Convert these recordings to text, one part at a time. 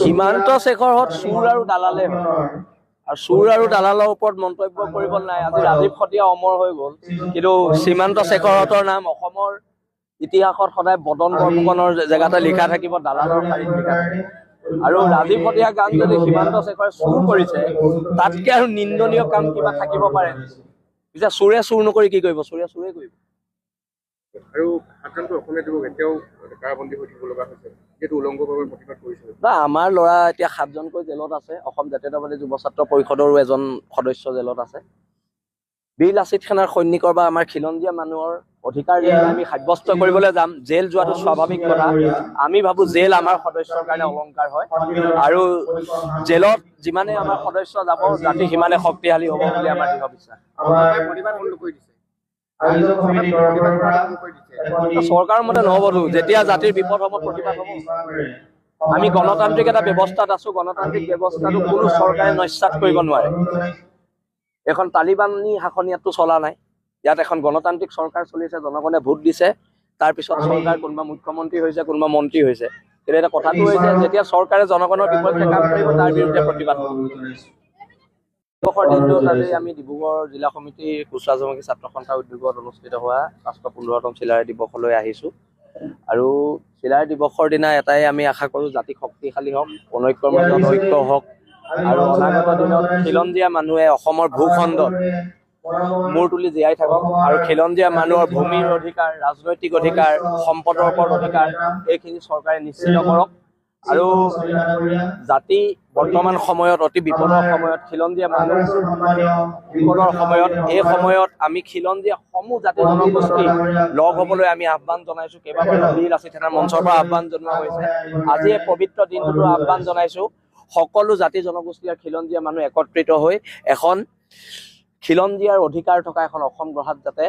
সীমান্ত শেখৰ চুৰ আৰু দালালে হয় আৰু চুৰ আৰু দালালৰ ওপৰত মন্তব্য কৰিব নাই। আজি ৰাজীৱ খটিয়া অমৰ হৈ গ'ল, কিন্তু সীমান্ত শেখৰহঁতৰ নাম অসমৰ ইতিহাসত সদায় বদন বৰফুকনৰ জেগাতে লিখা থাকিব, দালালৰ শাৰীত লিখা থাকিব। আৰু ৰাজীৱ খটিয়া গান যদি সীমান্ত শেখৰে চুৰ কৰিছে, তাতকে আৰু নিন্দনীয় কাম কিবা থাকিব পাৰে? পিছে চোৰে চুৰ নকৰি কি কৰিব? চোৰে চুৰে কৰিব। আৰু সাতজনটো অসমীয়া যুৱক এতিয়াও কাৰাবন্দী হৈ থাকিব লগা হৈছে, যিহেতু উলংঘভাৱে প্ৰতিবাদ কৰিছে। না, আমাৰ ল'ৰা এতিয়া 7জনকৈ জেলত আছে। অসম জাতীয়তাবাদী যুৱ ছাত্ৰ পৰিষদৰো এজন সদস্য জেলত আছে। বীৰ লাচিত সেনাৰ সৈনিকৰ বা আমাৰ খিলঞ্জীয়া মানুহৰ অধিকাৰ আমি সাব্যস্ত কৰিবলৈ যাম। জেল যোৱাটো স্বাভাৱিক কথা। আমি ভাবো জেল আমাৰ সদস্যৰ কাৰণে অলংকাৰ হয়, আৰু জেলত যিমানে আমাৰ সদস্য যাব, জাতি সিমানে শক্তিশালী হ'ব বুলি আমাৰ দৃঢ় বিশ্বাস। চৰকাৰৰ মতে নহ'বতো, যেতিয়া জাতিৰ বিপদ হ'ব প্ৰতিবাদ হ'ব। আমি গণতান্ত্ৰিক এটা ব্যৱস্থাত আছো, গণতান্ত্ৰিক ব্যৱস্থাটো কোনো চৰকাৰে নস্যাৎ কৰিব নোৱাৰে। এখন তালিবানী শাসন ইয়াততো চলা নাই। ইয়াত এখন গণতান্ত্ৰিক চৰকাৰ চলিছে, জনগণে ভোট দিছে, তাৰপিছত চৰকাৰ কোনোবা মুখ্যমন্ত্ৰী হৈছে, কোনোবা মন্ত্ৰী হৈছে। কিন্তু এটা কথাটো হৈছে, যেতিয়া চৰকাৰে জনগণৰ বিপক্ষে কাম কৰিব, তাৰ বিৰুদ্ধে প্ৰতিবাদ কৰিব। দিৱসৰ দিনটোত আজি আমি ডিব্ৰুগড় জিলা সমিতিৰ কুচৰাজমুখী ছাত্ৰ সন্থাৰ উদ্যোগত অনুষ্ঠিত হোৱা 515তম চিলাৰায় দিৱসলৈ আহিছোঁ। আৰু চিলাৰায় দিৱসৰ দিনা এটাই আমি আশা কৰোঁ, জাতি শক্তিশালী হওক, অনৈক্যৰ মাজত ঐক্য হওক, আৰু অনাগত দিনত খিলঞ্জীয়া মানুহে অসমৰ ভূখণ্ডত মূৰ তুলি জীয়াই থাকক, আৰু খিলঞ্জীয়া মানুহৰ ভূমিৰ অধিকাৰ, ৰাজনৈতিক অধিকাৰ, সম্পদৰ ওপৰত অধিকাৰ, এইখিনি চৰকাৰে নিশ্চিত কৰক। আৰু জাতি বৰ্তমান সময়ত অতি বিপদৰ সময়ত, খিলঞ্জীয়া মানুহ বিপদৰ সময়ত, এই সময়ত আমি খিলঞ্জীয়া সমূহ জাতি জনগোষ্ঠী লগ হ'বলৈ আমি আহ্বান জনাইছোঁ। কেইবাবাৰো বীৰ লাচিত সেনাৰ মঞ্চৰ পৰা আহ্বান জনোৱা হৈছে। আজি এই পবিত্ৰ দিনটোতো আহ্বান জনাইছোঁ, সকলো জাতি জনগোষ্ঠী আৰু খিলঞ্জীয়া মানুহ একত্ৰিত হৈ এখন খিলঞ্জীয়াৰ অধিকাৰ থকা এখন অসম গঢ়াত যাতে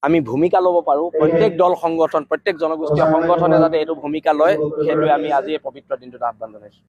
আমি ভূমিকা ল'ব পাৰোঁ। প্ৰত্যেক দল সংগঠন, প্ৰত্যেক জনগোষ্ঠীয় সংগঠনে যাতে এইটো ভূমিকা লয়, সেইটোৱে আমি আজি এই পবিত্ৰ দিনটোত আহ্বান জনাইছোঁ।